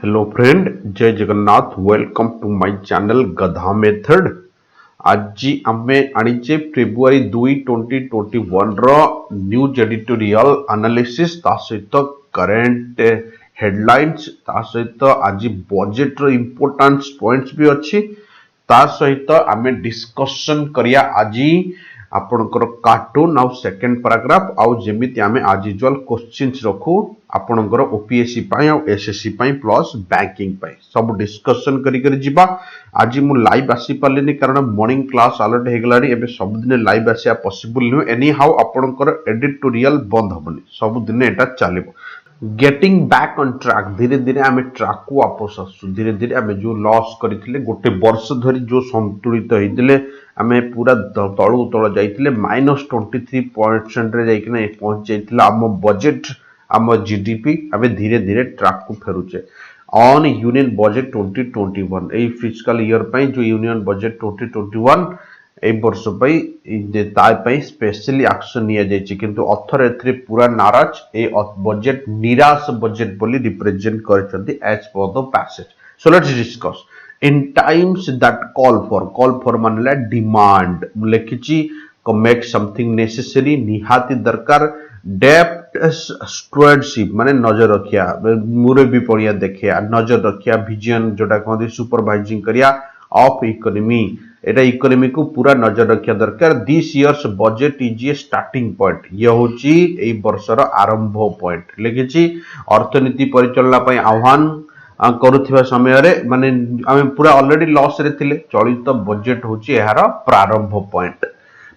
Hello friend, जय Jagannath. Welcome to my channel गधा method. आज आमे आनीचे फेब्रुआरी 2 2021 रो न्यूज एडिटोरियल एनालिसिस ता सहित करंट हेडलाइंस ता सहित आज बजेट रो इंपोर्टेंस पॉइंट्स भी अच्छी ता सहित आमे डिस्कशन करिया आज आपणकर कार्टून आउ सेकंड पैराग्राफ आउ जेमिति आमे आज यूजुअल क्वेश्चंस रखू आपणकर ओपीएससी पाई आउ एसएससी पाई प्लस बैंकिंग पाई सब डिस्कशन करी करी जिबा। आज मु लाइव आसी पालेनी कारण मॉर्निंग क्लास अलर्ट हे गलाडी एबे सब दिन लाइव आसिया पॉसिबल नु एनी हाउ आपणकर एडिटोरियल बंद होबनी सब दिन एटा चलिबो। गेटिंग बैक ऑन ट्रैक धीरे धीरे आमे ट्रैक को वापस आसु धीरे धीरे आमे जो लॉस करथिले गोटे वर्ष धरी जो संतुलित होइतिले आमे पूरा तळु तळ जाइतिले -23% रे जाइकिना पहुंच जाइतिला आम बजेट आम जीडीपी आमे धीरे धीरे ट्रैक को फेरुचे ऑन यूनियन बजेट 2021 ए फिस्कल ईयर पई जो यूनियन बजेट 2021 ए वर्ष पई स्पेशली एक्शन निया जायछि किंतु अथर एथरे पूरा नाराज ए बजेट निराश बजेट बोली रिप्रेजेंट करछन्ती as per the passage. So let's discuss in times that call for मानला डिमांड लिखिछि मेक समथिंग नेसेसरी निहाती दरकार डेप्थ स्टुअर्डशिप माने नजर रखिया मुरे भी पड़िया देखिया नजर रखिया विजन जोटा कहते सुपरवाइजिंग करिया ऑफ इकोनॉमी एटा इकोनॉमी को पूरा नजर रखिया दरकार। This years budget is a starting point ये होची एई वर्षर आरंभ पॉइंट लिखिछि अर्थनीति परिचालना पई आह्वान करुथिबा समय रे माने आमे पूरा ऑलरेडी लॉस रे थिले चलित बजेट होची एहार प्रारंभ point.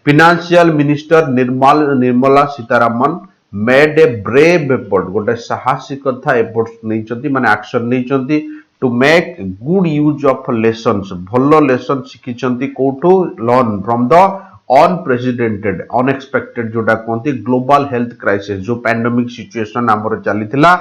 Financial minister Nirmala Sitharaman made a brave effort गोटे साहसिक था एफर्ट्स नहीं माने एक्शन नहीं to make good use of lessons भलो लेसन शिखिचंती कोठो learn from the unprecedented unexpected जोटा कहते ग्लोबल हेल्थ क्राइसिस जो पैंडेमिक सिचुएशन आमर चलीथिला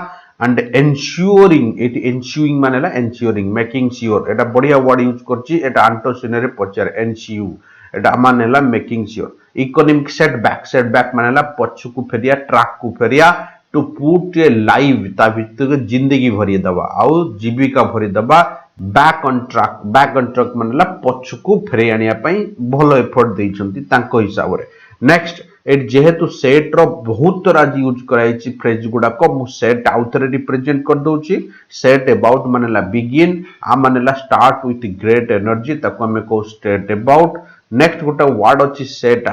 एंड एन्श्योरिंग इट एन्श्योरिंग मानेला एन्श्योरिंग मेकिंग श्योर एटा बढ़िया वर्ड यूज करची एटा आंटोसिन रे पचार एन्श्योर एटा मानेला मेकिंग श्योर। इकोनॉमिक सेटबैक मानेला पछ को फेरिया ट्रैक को फेरिया टू पुट ए लाइव ता भितर जिंदगी भरी दबा आउ जीविका भरी दबा बैक ऑन ट्रैक मानेला पछ को फेरे आनिया पई भलो एफर्ट देइछंती तांको हिसाब रे। नेक्स्ट एट जेहेतु सेट रो बहुत राज यूज कराइछि फ्रेज गुडा को मु सेट आउथरे रिप्रेजेंट कर दोछि सेट अबाउट मानेला बिगिन आ मानेला स्टार्ट विथ ग्रेट एनर्जी ताको हमें को स्टेट अबाउट। नेक्स्ट गोटे वर्ड अच्छी सेट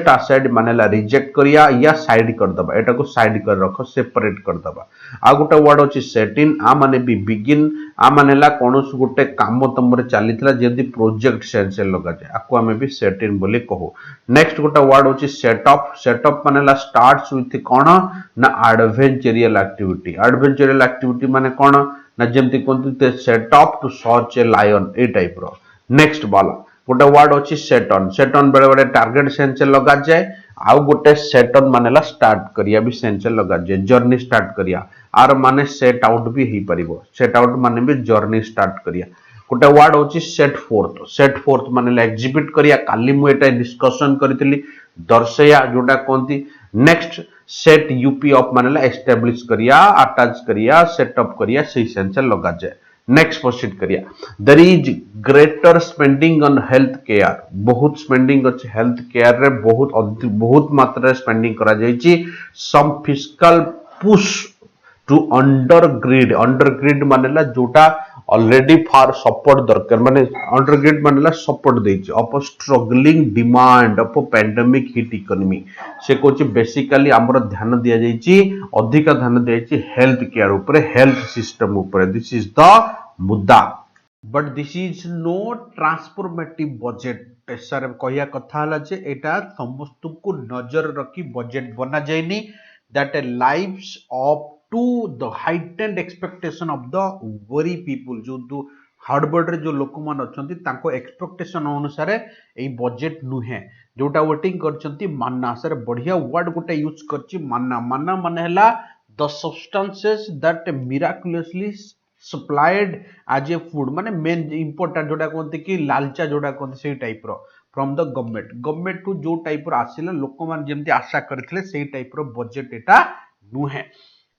असाइड मानेला रिजेक्ट करिया या साइड कर दबा एटा को साइड कर रखो सेपरेट कर दबा। आ गोटे वर्ड अच्छी सेट इन आ माने भी बिगिन आ मानेला कोनोस गोटे काम तमरे चलीतला जेदी प्रोजेक्ट सेंस लगा जाय आको हमें भी सेट इन बोली कहू। नेक्स्ट गोटे वर्ड अच्छी सेटअप मानेला स्टार्ट्स विथ कोन ना एडवेंचरियल एक्टिविटी माने कोन ना जेमति कोनते setup to search a lion a type रो। नेक्स्ट वाला गोटे वर्ड अच्छी सेटन बेले बेले टार्गेट सेंस लगा जाए आउ गोटे सेटन मानेला स्टार्ट करिया भी सेंस लगा जाए जर्नी स्टार्ट करिया आर माने सेट आउट भी ही परिबो सेट आउट माने भी जर्नी स्टार्ट करिया। गोटे वर्ड होची सेट फोर्थ मानेला एग्जिबिट करिया काली मु एटा डिस्कशन करथिली दर्शया जोटा कोंती। नेक्स्ट सेट यूपी ऑफ मानेला एस्टैब्लिश करिया अटैच करिया सेटअप करिया सही सेंस लगा जाए। नेक्स्ट प्रोसीड करिया there is greater spending on health care बहुत स्पेंडिंग अच्छे हेल्थ केयर रे बहुत मात्रा स्पेंडिंग करा जायछि some fiscal push to undergird मानेला जोटा ऑलरेडी फार सपोर्ट दरकार माने अंडरग्रिड मानेला सपोर्ट देछि of struggling demand of pandemic hit economy से कोची बेसिकली हमर ध्यान दिया जायछि अधिक ध्यान दिया जायछि हेल्थ केयर ऊपर हेल्थ सिस्टम ऊपर दिस इज द मुद्दा but this is no transformative budget sir कहया कथा हला जे एटा समस्त को नजर रखी बजेट बना जायनी that a lives of to the heightened expectation of the weary people जो हार्डबोर्ड रे जो लोक मान अछंती तांको एक्सपेक्टेशन अनुसार ए बजेट नुहे जोटा वेटिंग करछंती मान्ना सर बढ़िया वर्ड गोटे यूज करछि मान्ना माने हला the substances that miraculously supplied as a food माने मेन इंपोर्टेंट जोटा कहते कि लालचा जोटा कहते से टाइप रो फ्रॉम द गवर्नमेंट टू जो टाइप रो आसिला लोक मान जेमति आशा करथिले सेही टाइप रो बजेट एटा नुहे।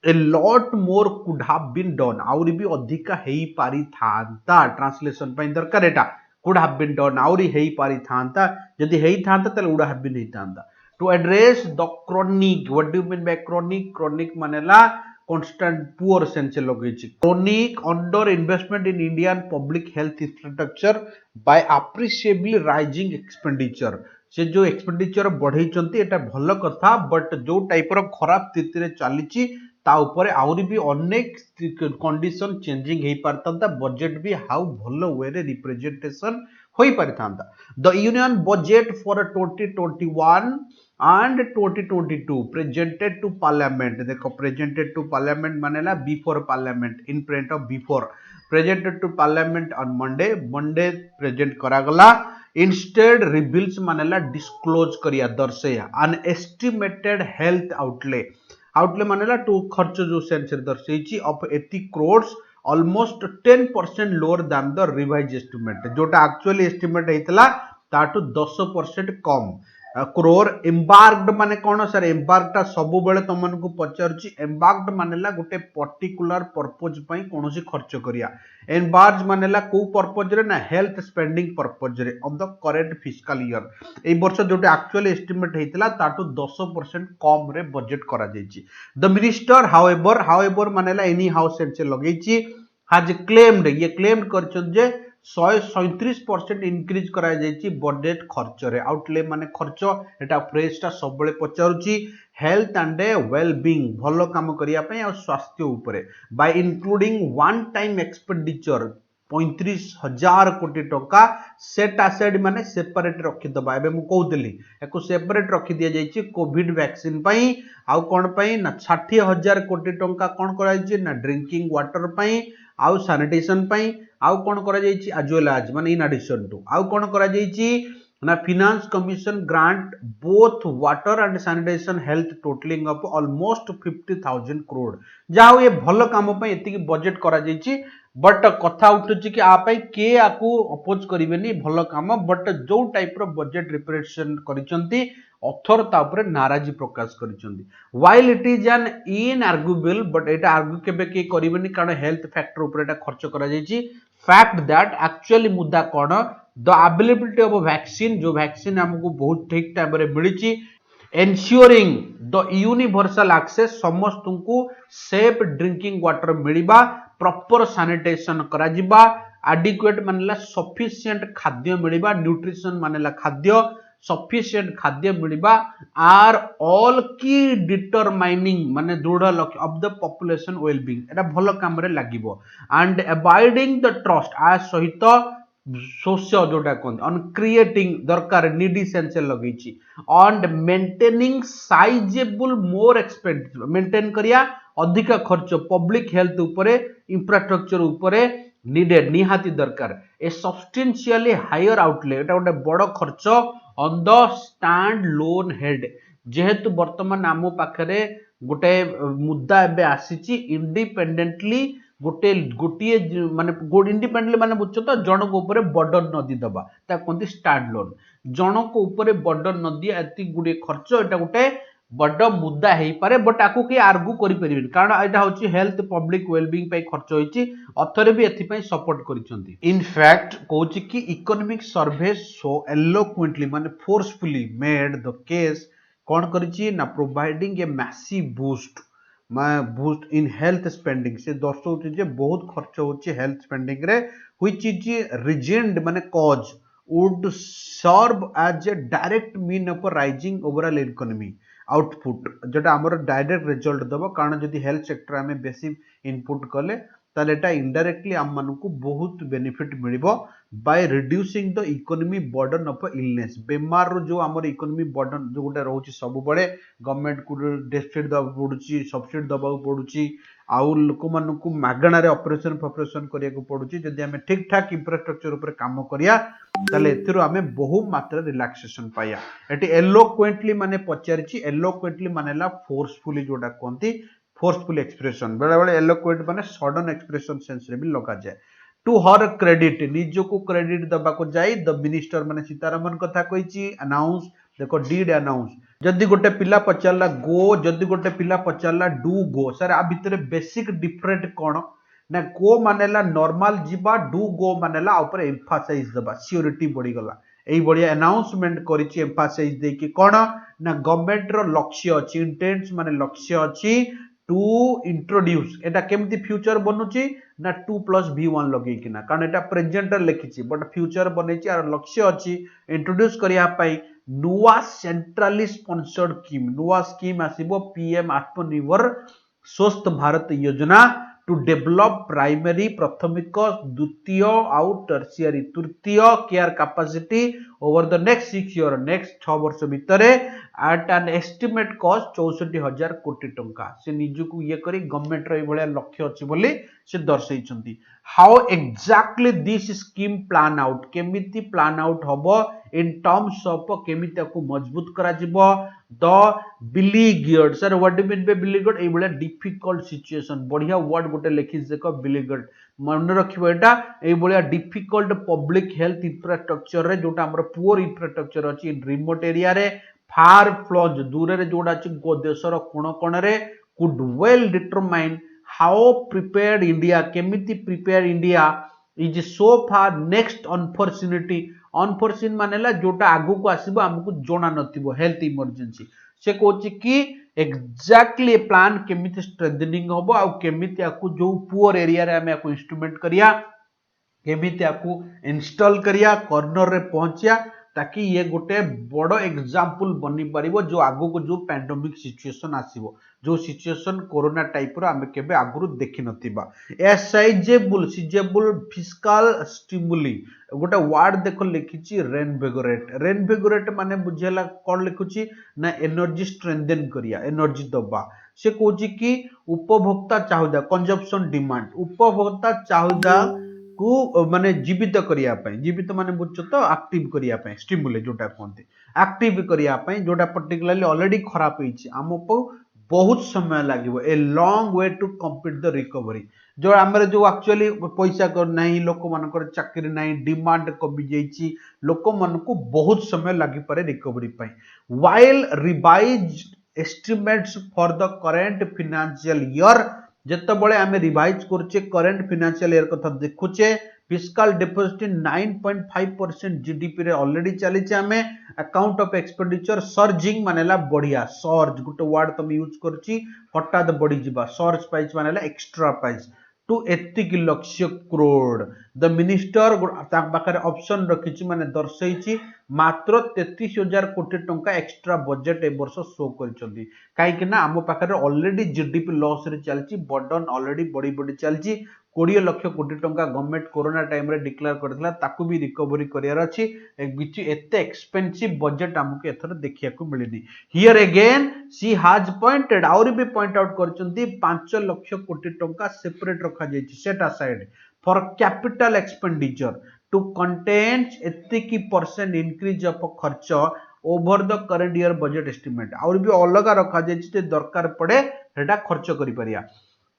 A lot more could have been done आउरी भी अधिका हेई पारी थांता ट्रांसलेशन ପାଇଁ ଦରକାର ଏଟା could have been done ଆଉରି ହେଇ ପାରି ଥାନ୍ତା ଯଦି ହେଇ ଥାନ୍ତା ତାହେଲେ would have been ହେଇ ଥାନ୍ତା to address the chronic what do you mean by chronic मानेला constant poor sense लगेछि chronic under investment in Indian public health infrastructure by appreciably rising expenditure से जो एक्सपेंडिचर बढ़ेइचंती एटा भल कथा बट जो टाइप रो खराब स्थिति रे चलीची ता ऊपर आउरी भी अनेक कंडीशन चेंजिंग हेई पारतांता बजेट भी हाउ भलो वे रे रिप्रेजेंटेशन होई पारतांता the union budget for 2021 and 2022 presented to parliament देखो presented to parliament मानेला before parliament in front of before presented to parliament on monday present करा गला instead reveals मानेला disclose करिया दर्शया an estimated health outlay मानेला to खर्च जो sense दर्शेची of 80 crores almost 10% lower than the revised estimate जोटा actually estimate हेतला ताटू 10% कम क्रोर एम्बार्क्ड माने कोन सर एम्बार्क ता सब बेले तमन को पचारची एम्बार्क्ड मानेला गोटे पर्टिकुलर पर्पज पई कोनोसी खर्च करिया एम्बार्ज मानेला को पर्पज रे ना हेल्थ स्पेंडिंग पर्पज रे of the current fiscal year ए वर्ष जोटे एक्चुअली एस्टिमेट हेतला ताटू 10% कम रे बजेट करा जायची द मिनिस्टर हाउएवर मानेला एनी हाउस सेंस लगेची हैज क्लेम्ड ये क्लेम्ड करछन जे 137% इंक्रीज करा जायची बजेट खर्च रे आउटले माने खर्च एटा फ्रेश ता सब बेले पचारुची हेल्थ एंड वेल बीइंग भलो काम करिया पय आ स्वास्थ्य ऊपरे bye including one time expenditure 35,000 कोटी टका सेट असेड माने सेपरेट रखि दबा एबे मु कहउतली एको सेपरेट रखि दिया जायची कोविड वैक्सीन पई आउ कोन पई ना 60,000 कोटी टका कोन करा जायची ना ड्रिंकिंग वाटर पई आउ सैनिटेशन पई आउ कोन करा जायची as well as माने इन एडिशन टू आउ कोन करा जायची ना finance commission grant both water and sanitation health totalling up almost 50,000 crore जाओ ये भलो काम पई एति की बजेट करा जायची बट कथा उठुची कि आ पई के आकू अपोज करिवेनी भलो काम बट जो टाइप रो बजेट रिप्रेजेंट करिसंती ऑथर ता ऊपर नाराजी प्रकाश करिसंती while it is an inarguable but एटा आर्गु केबे के करिवेनी कारण हेल्थ फैक्टर ऊपर एटा खर्च करा जायची फैक्ट दैट एक्चुअली मुद्दा कोन द अवेलेबिलिटी ऑफ वैक्सीन जो वैक्सीन हमको बहुत ठीक टाइम रे मिलिची एन्श्योरिंग द यूनिवर्सल एक्सेस समस्त को सेफ ड्रिंकिंग वाटर मिलिबा प्रॉपर सैनिटेशन करा जिबा एडिक्वेट मानेला सफिशिएंट खाद्य मिलिबा न्यूट्रिशन मानेला खाद्य सफिशिएंट खाद्य मिलिबा आर ऑल की डिटरमाइनिंग माने दृढ़ लक्ष्य of the population well being एटा भलो काम रे लागिबो एंड अबाइडिंग द ट्रस्ट आ सहित सोशल जोटा कहते ऑन क्रिएटिंग दरकार नीडी सेंस लगेची on maintaining sizeable more expenditure maintain करिया अधिक खर्च पब्लिक हेल्थ ऊपरे इंफ्रास्ट्रक्चर ऊपरे नीडेड निहाती दरकार ए सब्सटेंशियली हायर आउटले एटा गोटे बड़ खर्च on the stand loan head जेहेतु वर्तमान आम पाखरे गोटे मुद्दा एबे आसीची इंडिपेंडेंटली गोटे गोटे माने इंडिपेंडेंटली माने बुझछ तो जनक ऊपर बर्डन नदी दबा ता कोंती स्टैंड लोन जनक ऊपर बर्डन नदी एति गुडी खर्च एटा गोटे बड़ मुद्दा हेई पारे बट आकु के आर्गु करि परिबिन कारण एटा होची हेल्थ पब्लिक वेल बीइंग पई खर्च होईची अथरे भी एथि पई सपोर्ट करिसंती इन फैक्ट कहूची कि इकोनॉमिक सर्वे सो एलोक्वेंटली माने फोर्सफुली मेड द केस कोन करिची ना providing a massive boost boost in health spending से दर्शाउची जे बहुत खर्च होची हेल्थ स्पेंडिंग रे व्हिच इज रीजनड माने cause would serve as a direct mean of rising overall economy output जोटा हमर डायरेक्ट रिजल्ट दबो कारण जदि हेल्थ सेक्टर में बेसी इनपुट कले ताले एटा इनडायरेक्टली हम मानकू बहुत बेनिफिट मिलिबो by reducing the economy burden of illness बेमार रो जो हमर इकोनॉमी बर्डन जो गोटे रहउची सब बड़े गवर्नमेंट को डेस्टिट दबा पडुची सब्सिडी दबा पडुची आउ लोक मानकू मागणा रे ऑपरेशन करिया को पडुची जदि हम ठीक ठाक इंफ्रास्ट्रक्चर ऊपर काम करिया ताले एथिरो हमें बहु मात्रा रिलैक्सेशन पाया एटी एलोक्वेंटली माने पचारिची एलोक्वेंटली मानेला फोर्सफुली जोटा कोंती फोर्सफुल एक्सप्रेशन बेले बेले एलोक्वेंट माने सडन एक्सप्रेशन सेंस रे भी लगा जाए टू हर क्रेडिट निजो को क्रेडिट दबा को जाई द मिनिस्टर माने सीतारमन कथा कहिची अनाउंस देखो डीड अनाउंस जदि गोटे पिला पचारला गो, जदि गोटे पिला पचारला डू गो, सर आ भितर बेसिक डिफरेंट कौन ना गो मानेला नॉर्मल जीवा, डू गो मानेला ऊपर एम्फासाइज दबा, सियोरिटी बढ़ी गला। एई बढ़िया अनाउंसमेंट करिछि एम्फासाइज दे कि कोन ना गवर्नमेंट रो लक्ष्य अछि, इंटेंस माने लक्ष्य अछि टू इंट्रोड्यूस, एटा केमती फ्यूचर बनुची ना 2+V1 लगे किना, कारण एटा प्रेजेंट लिखिछि बट फ्यूचर बनेछि आर लक्ष्य अछि इंट्रोड्यूस करिया पई नुआ सेंट्रली स्पॉन्सर्ड स्कीम, नुआ स्कीम आसीबो पीएम आत्मनिर्भर स्वस्थ भारत योजना टू डेवलप प्राइमरी प्राथमिक द्वितीय आउ टर्शियरी तृतीय care capacity over the next 6 year, next 6 वर्ष भितर एट एन एस्टिमेट कॉस्ट 64,000 कोटी टंका से निजुक ये करी गवर्नमेंट रो एभलिया लक्ष्य अछि बोली से दर्शाइछंती। How exactly this scheme plan out, केमिति प्लान आउट हबो इन टर्म्स ऑफ केमिति को मजबूत करा जिवो the beleaguered, sir what do mean by beleaguered, ए बलिया डिफिकल्ट सिचुएशन, बढ़िया वर्ड गोटे लिखि देखो बिलीगियर्ड, मन रखिबो एटा ए बलिया डिफिकल्ट पब्लिक हेल्थ इंफ्रास्ट्रक्चर रे जोटा हमर पुअर इंफ्रास्ट्रक्चर अछि इन रिमोट एरिया रे, फार फ्लंज दूर रे जोड़ा अछि देशर कोण कोण रे, could well determine how prepared India, केमिति prepare India is so far next unfortunately, unfortunate मानेला जोटा आगु को आसीबो हमकु जोना नथिबो हेल्थ इमरजेंसी, से कहछि कि एक्जाक्टली प्लान केमिति स्ट्रेंथनिंग होबो आ केमिति आकु जो पुअर एरिया रे हमें आकु इंस्ट्रूमेंट करिया, केमिति आकु इंस्टॉल करिया, कॉर्नर रे पहुंचिया, ताकि ये गोटे बड़ एग्जांपल बनी पारिबो जो आगु को जो पैंडेमिक सिचुएशन आसीबो, जो सिचुएशन कोरोना टाइप रो हमें केबे आगुरु देखि नथिबा। ए सिजेबल फिस्कल स्टिमुली गोटे वर्ड देखो लिखिछि रेनविगोरेट, रेनविगोरेट माने बुझेला कोन लिखुछि ना एनर्जी स्ट्रेंथन करिया, एनर्जी दबा, से कहछि कि उपभोक्ता चाहिदा कंजम्पशन डिमांड, उपभोक्ता चाहिदा को माने जीवित करिया पई, जीवित माने बुझछ तो एक्टिव करिया पई, स्टिमुलेट जोटा कहते एक्टिव करिया पई, जोटा पर्टिकुलरली ऑलरेडी खराब होईछि हमको बहुत समय लागिवो, a long way to complete the recovery, जो हमरे जो एक्चुअली पैसा कर नहीं, लोक मानकर चाकरी नहीं, डिमांड कमी जाईछि, लोक मन को बहुत समय लागि पारे रिकवरी पई, while revised estimates for the current financial year, जेतेबेले आमे रिवाइज करछे करंट फाइनेंशियल ईयर कथा देखुछे, फिस्कल डेफिसिट 9.5% जीडीपी रे ऑलरेडी चली आमे, अकाउंट ऑफ एक्सपेंडिचर सर्जिंग मानेला बढ़िया, सर्ज गोटे वर्ड तुम यूज करछि हठात बढ़ी जिबा, सर्ज प्राइस मानेला एक्स्ट्रा प्राइस टू 80 लक्ष करोड़, द मिनिस्टर पाखे ऑप्शन रखिछि माने दर्शैछि मात्र 33,000 कोटी टंका एक्स्ट्रा बजेट ए वर्ष शो करछन्ती, काहे ना आम पाखे ऑलरेडी जीडीपी लॉस रे चलछि, बर्डन ऑलरेडी बड़ी बड़ी चलछि, 20 लक्ष कोटी टंका गवर्नमेंट कोरोना टाइम रे डिक्लेयर करथिला, ताकू भी रिकवरी करियार अछि, बिच एते एक्सपेंसिव बजेट हमकु एथर देखिया को मिलिनी। Here again she has pointed, और भी पॉइंट आउट करछन्ती 5 लक्ष कोटी टंका सेपरेट रखा जायछि set aside for capital expenditure to contain 80% increase of खर्च over the current year budget estimate, और भी अलग रखा जायछि जे दरकार पड़े सेटा खर्च करि परिया।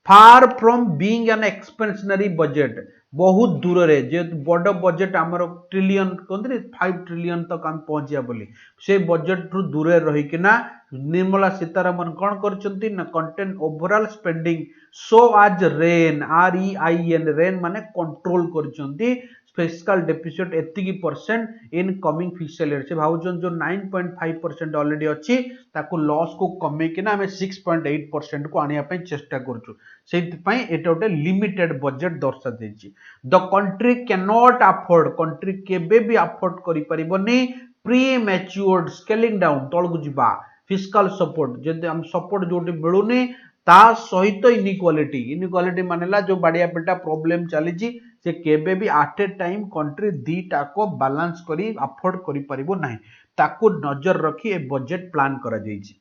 Far from being an expansionary budget, बहुत दूर रे जे बड़ बजेट आमर ट्रिलियन कहते 5 ट्रिलियन तक हम पहुंचिया बोली, से बजेट रु दूर रही किना निर्मला सीतारमन कौन करछंती ना कंटेन ओवरऑल स्पेंडिंग सो आज रेन REIN रेन माने कंट्रोल करछंती फिस्कल डेफिसिट एतिकी percent in coming fiscal year, से भाउजन जो 9.5% ऑलरेडी अछि ताको लॉस को कमे किना हमें 6.8% को आनिया पई चेष्टा करछु, सेति पई एटा ओटे लिमिटेड बजेट दर्शा देछि। The country can not afford, country केबे भी अफोर्ड करि परिबनी प्री मैच्योर्ड स्केलिंग डाउन तळगु जिबा, फिस्कल सपोर्ट जदि हम सपोर्ट जोटी मिलुनी ता सहित इनइक्वालिटी, इनइक्वालिटी मानेला जो बाडिया पेटा प्रॉब्लम चली से केबे भी एट ए टाइम कंट्री दीटा को बैलेंस करी अफोर्ड करि परिबो नाही, ताको नजर रखी ए बजेट प्लान करा जायछि।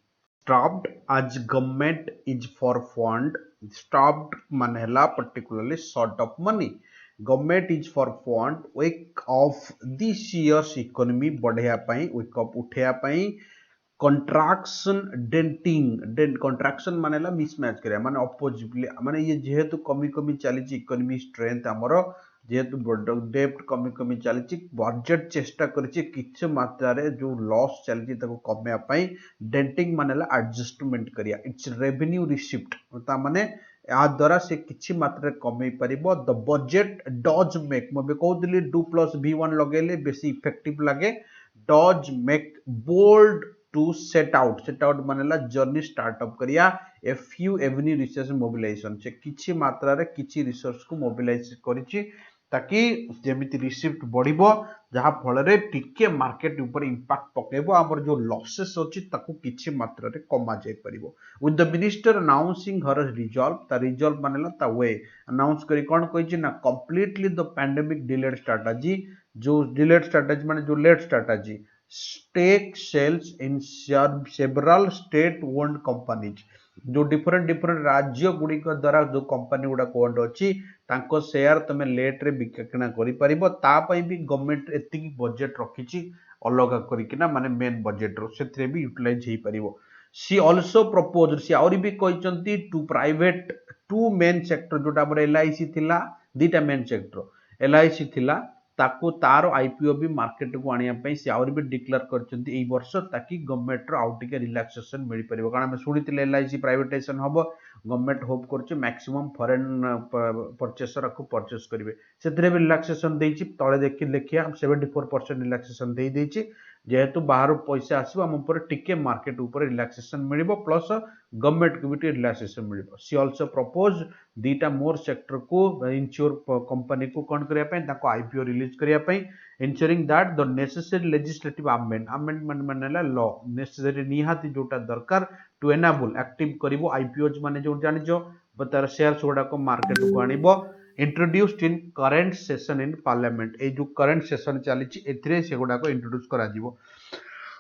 स्टॉप्ड आज government is for fund, stopped मानेला particularly short of money, government is for fund wake of this year's economy बढ़िया पई, वेक अप उठिया पई, कंट्राक्शन डेंटिंग, कंट्राक्शन मानेला मिसमैच करिया माने अपोजिटली माने ये जेहेतु कमी कमी चली इकोनॉमी स्ट्रेंथ हमर जेहेतु डेप्ट कमी कमी चली बजेट चेष्टा करिछि किछ मात्रा रे जो लॉस चली कमे डेंटिंग माने एडजस्टमेंट करिया इट्स रेवेन्यू रिसिप्ट ता माने या द्वारा से किछि मात्रा कमे परिबो द बजेट डज मेक मबे कहउतली 2+V1 लगेले बेसी इफेक्टिव लागे does make bold to set out मानेला जर्नी स्टार्टअप करिया a few avenue resource mobilisation से किछि मात्रा रे किछि रिसोर्स को मोबिलाइज करिछि ताकि जेमिति रिसिप्ट बढ़िबो जहा फल रे टिके मार्केट ऊपर इंपैक्ट पकेबो हमर जो लॉसेस अछि ताकू किछि मात्रा रे कमा जाय परिबो with the minister announcing her resolve मानेला ता वे अनाउंस करी कोन कहिछि ना completely the pandemic delayed strategy जो डिलेड स्ट्रेटजी माने जो late strategy stake sales in several state owned companies जो डिफरेंट राज्य गुड़िक द्वारा जो कंपनी गुड़ा ओन्ड अच्छी तांको शेयर तमे लेट रे बिककिना करि परिबो ता पई भी गवर्नमेंट एतिकी बजेट रखिछि अलग करिकिना माने मेन बजेट रो सेथरे भी यूटिलाइज हेई परिबो सी आल्सो प्रपोज सी आउरी भी कहिसंती to private to main sector जोटा हमर एलआईसी थिला दीटा मेन सेक्टर एलआईसी थिला ताको तार आईपीओ भी मार्केट को आनिया पई से आउरी भी डिक्लेयर करचंती एई वर्ष ताकि गवर्नमेंट रो आउट के रिलैक्सेशन मिल परिबो कारण हम सुनितिले एलआईसी प्राइवेटाइजेशन हबो गवर्नमेंट होप करछि मैक्सिमम फॉरेन परचेसर को परचेस करिवे सेतरे भी रिलैक्सेशन देछि तळे देखि लेखिया 74% रिलैक्सेशन देई देछि जेहेतु बाहर पैसा आसीबो हम ऊपर टिके मार्केट ऊपर रिलैक्सेशन मिलिबो प्लस गवर्नमेंट को भी रिलैक्सेशन मिलिबो सी आल्सो प्रपोज दीटा मोर सेक्टर को इंश्योर कंपनी को कोन करिया पई ताको आईपीओ रिलीज करिया पई ensuring that the necessary legislative amendment मानेला लॉ नेसेसरी निहाती जोटा दरकार टू एनेबल एक्टिव करिवो आईपीओज माने जो जानिजो बतार शेयर्स गुडा को मार्केट को आनिबो introduced in current session in parliament ए जो करंट सेशन चलीछि एथरे से गुडा को इंट्रोड्यूस करा जिवो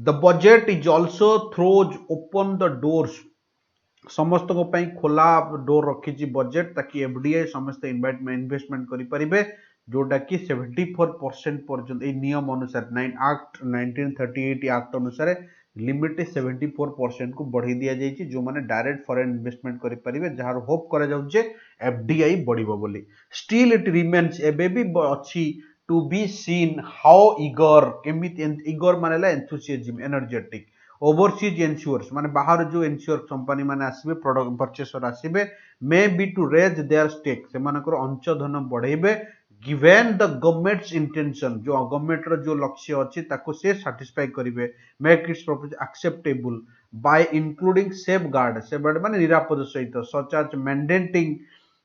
the budget is also throws open the doors समस्त को पई खोला डोर रखिछि बजेट ताकि एफडीआई समस्त इन्वेस्टमेंट करि परिबे जोटा कि 74% पर्यंत ए नियम अनुसार 9 एक्ट 1938 एक्ट अनुसार लिमिट 74% को बढ़ी दिया जाइछि जो माने डायरेक्ट फॉरेन इन्वेस्टमेंट करि परिबे जहार होप करा जाउ जे एफडीआई बढ़िबो बोली स्टिल इट रिमेन्स एबे भी अछि to be seen how eager मानेला एंथुसियाज्म एनर्जेटिक ओवरसीज एंश्योर्स माने बाहर जो एंश्योर कंपनी माने आसीबे प्रोडक्ट परचेसर आसीबे may be to raise their stake से मानकर अंश धन बढ़ेबे गिवन द गवर्नमेंट्स इंटेंशन जो गवर्नमेंट रो जो लक्ष्य अछि ताको से सैटिस्फाई करिवे make its propose acceptable by including safeguard माने निरापद सहित such as mandating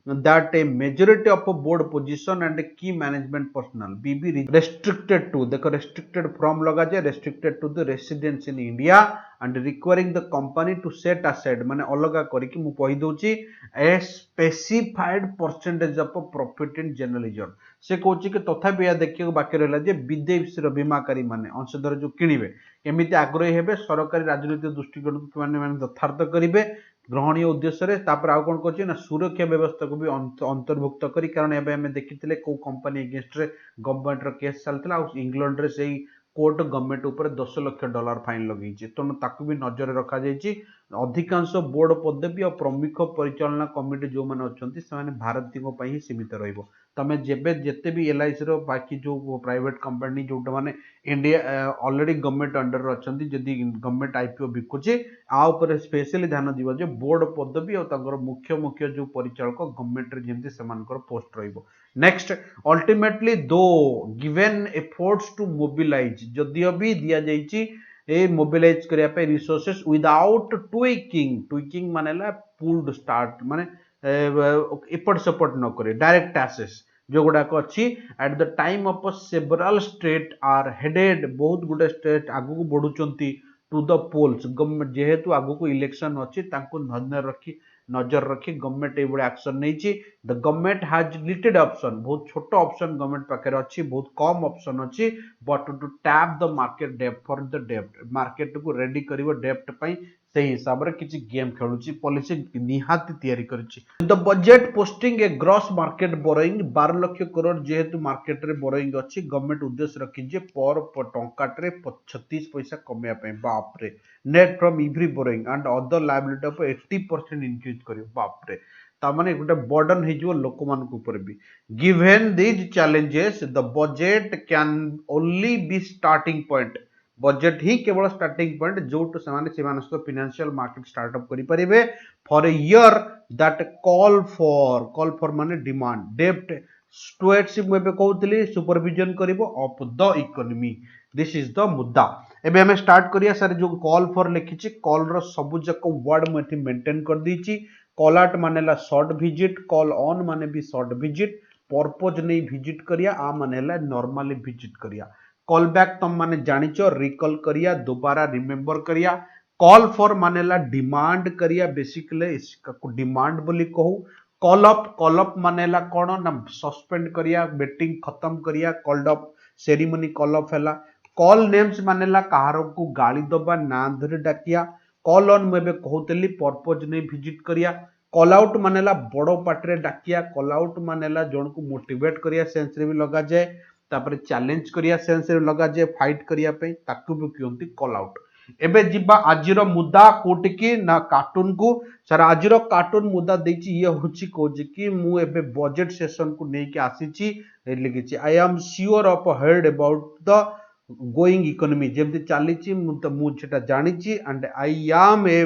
that a majority of a board position and a key management personnel be restricted to देखो restricted from लगा जाए restricted to the residents in India and requiring the company to set aside माने अलगा करिकि मु कहि दोची a specified percentage of profit in journalism से कहूची कि तथापि या देखियो बाकी रहला जे विदेशी रो बीमाकारी माने अंशधर जो किनिबे केमिति आग्रही हेबे सरकारी राजनीतिक दृष्टिकोण को माने यथार्थ करिवे ग्रहणीय उद्देश्य तापर आउ कोन करछि ना सुरक्षा व्यवस्था को भी अंतर्भुक्त करी कारण एबे हमें देखिथिले को कंपनी अगेंस्ट रे गवर्नमेंट रो केस चलतला आ इंग्लैंड रे सेही कोर्ट गवर्नमेंट ऊपर $10 लाख फाइन लगेछि तो ताकू भी नजर रखा जाइछि अधिकांश बोर्ड पदवी और प्रमुख परिचालना कमिटी जो माने अछंती से माने भारतीय पई ही सीमित रहइबो तमे जेबे जेते भी एलआईसी रो बाकी जो प्राइवेट कंपनी जोटा माने इंडिया ऑलरेडी गवर्नमेंट अंडर अछंती जदी गवर्नमेंट आईपीओ बिकुचे आ ऊपर स्पेशली ध्यान दिबो जे बोर्ड पदवी और तांगर मुख्य जो परिचालक गवर्नमेंट रे जेंति समानकर पोस्ट रहइबो नेक्स्ट अल्टीमेटली दो गिवन एफर्ट्स टू मोबिलाइज जदियो भी दिया जाइछि ए मोबिलाइज करिया पे रिसोर्सेस विदाउट ट्विकिंग मानेला पूल्ड स्टार्ट माने एपट सपोर्ट न करे डायरेक्ट एक्सेस जो गुडा को अच्छी at the time of several state are headed बहुत गुडे स्टेट आगु को बढ़ुचंती टू द पोल्स गवर्नमेंट जेहेतु आगु को इलेक्शन अच्छी तांको नजर रखी गवर्नमेंट ए बडे एक्शन नैछि the government has limited option बहुत छोट ऑप्शन गवर्नमेंट पाखे अच्छी बहुत कम ऑप्शन अच्छी but to tap the market depth for the depth market को रेडी करिवो डेप्थ पई सही हिसाब रे किछि गेम खेलुची पॉलिसी निहाती तयारी करछि the budget posting A gross market borrowing 12 lakh crore जेहेतु मार्केट रे बोरोइंग अछि गवर्नमेंट उद्देश्य रखि जे पर टंकाटे 36 पैसा कमेया पई बाप रे net from every borrowing and other liability of 80% increase करियो बाप रे तामाने गोटे बर्डन हो लोक मान ऊपर भी given these challenges the budget can only be starting point budget ही केवल स्टार्टिंग पॉइंट जो फाइनेंशियल मार्केट स्टार्टअप करें for a year that call for माने डिमांड डेप्ट स्टुअर्डशिप मुझे कहूली सुपरविजन करिवो of the economy this is the मुद्दा एबे हमें स्टार्ट करिया सर जो कॉल फॉर लिखी कॉल रो सब जक वर्ड मुझे मेंटेन कर दीची कॉल आउट मानेला शॉर्ट विजिट कॉल ऑन माने भी शॉर्ट विजिट पर्पज नहीं विजिट करिया आ मानेला नॉर्मली विजिट करिया कॉल बैक तुम माने जानिच रिकॉल करिया दोबारा रिमेंबर करिया कॉल फॉर मानेला डिमांड करिया बेसिकली इसका डिमांड बोली कहू कॉल अप मानेला कौन ना सस्पेंड करिया बेटिंग खत्म करिया called up ceremony call up हैला कॉल नेम्स मानेला कहार को गाली दबा ना धरे डाकिया कॉल ऑन मुझे कहूली पर्पज नहीं विजिट करिया कॉल आउट मानेला बड़ पार्टी डाकिया कॉल आउट मानेला जन को मोटिवेट करिया सेंस रे भी लगा जाए तापर चैलेंज करिया सेंस रे लगा जाए फाइट करिया पे ताकू भी कहते कॉल आउट एबे जिबा आजिर मुद्दा कोटि की ना कार्टून को सर आजिर कार्टून मुद्दा देछि ये होछि कोजि कि मु एबे बजेट सेशन को नै के आसीछि लिखिछि I am sure of heard about the going economy जेमति चालीछि मु सेटा जानिछि and I am a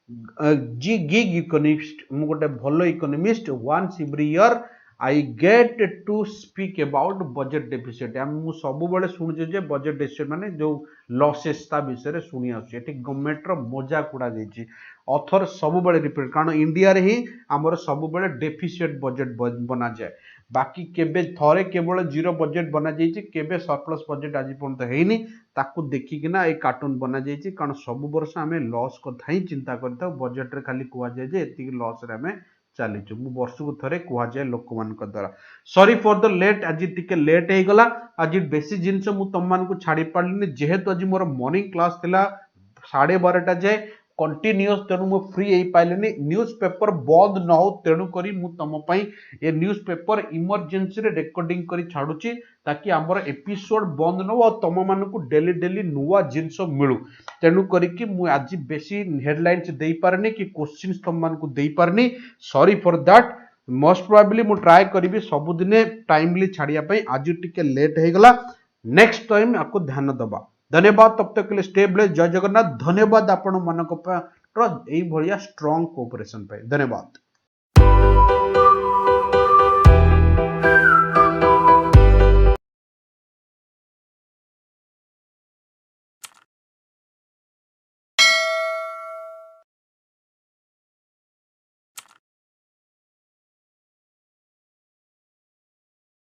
gig economist मु गोटे भलो economist once every year I get to speak about budget deficit मु सब बेले शुणुचे जे बजेट डेफिसिट माने जो लॉसेस ता विषय शुणी आसुची गवर्नमेंट रो मजाक उड़ा जाइछि ऑथर सब बेले रिपीट कारण इंडिया रे ही हमर सब बेले डेफिसिट बजेट बना जाए बाकी केबे थरे केवल जीरो बजेट बना जाइछि केबे सरप्लस बजेट आज पर्यंत हेइनी ताकू देखिकिना ए कार्टून बना जाइछि कारण सब वर्ष आमे लॉस कथा ही चिंता करता बजेट रे खाली कुआ जाए जे एतिक लॉस रे आमे चलीचु मु वर्ष को थरे कुआ जाए लोक मान द्वारा सॉरी फॉर द लेट आज टिके लेट हे गला आज बेसी जिंस मु तम मान को छाड़ी पारलिनी जेहेतु आज मोर मॉर्निंग क्लास थिला 12:30 जाए कंटिन्यूअस तेणु मु फ्री हे पाइलेनी न्यूज पेपर बंद न हो तेणु करी मु तम पई ए न्यूज पेपर इमरजेंसी रे रिकॉर्डिंग करी छाडुची ताकि हमर एपिसोड बंद न हो तम मान को डेली डेली नुवा जिंस मिलू तेणु करी कि मु आज बेसी हेडलाइंस देई पारनी कि क्वेश्चंस तम मान को देई पारनी sorry for that most probably मु ट्राई करी सब दिन टाइमली छाड़िया पई आज टिके लेट हे गला नेक्स्ट टाइम आपको ध्यान दबा धन्यवाद तब तक के लिए स्टे ब्लेस्ड जय जगन्नाथ धन्यवाद आपण मानक एई भलिया स्ट्रांग कोऑपरेशन पे धन्यवाद।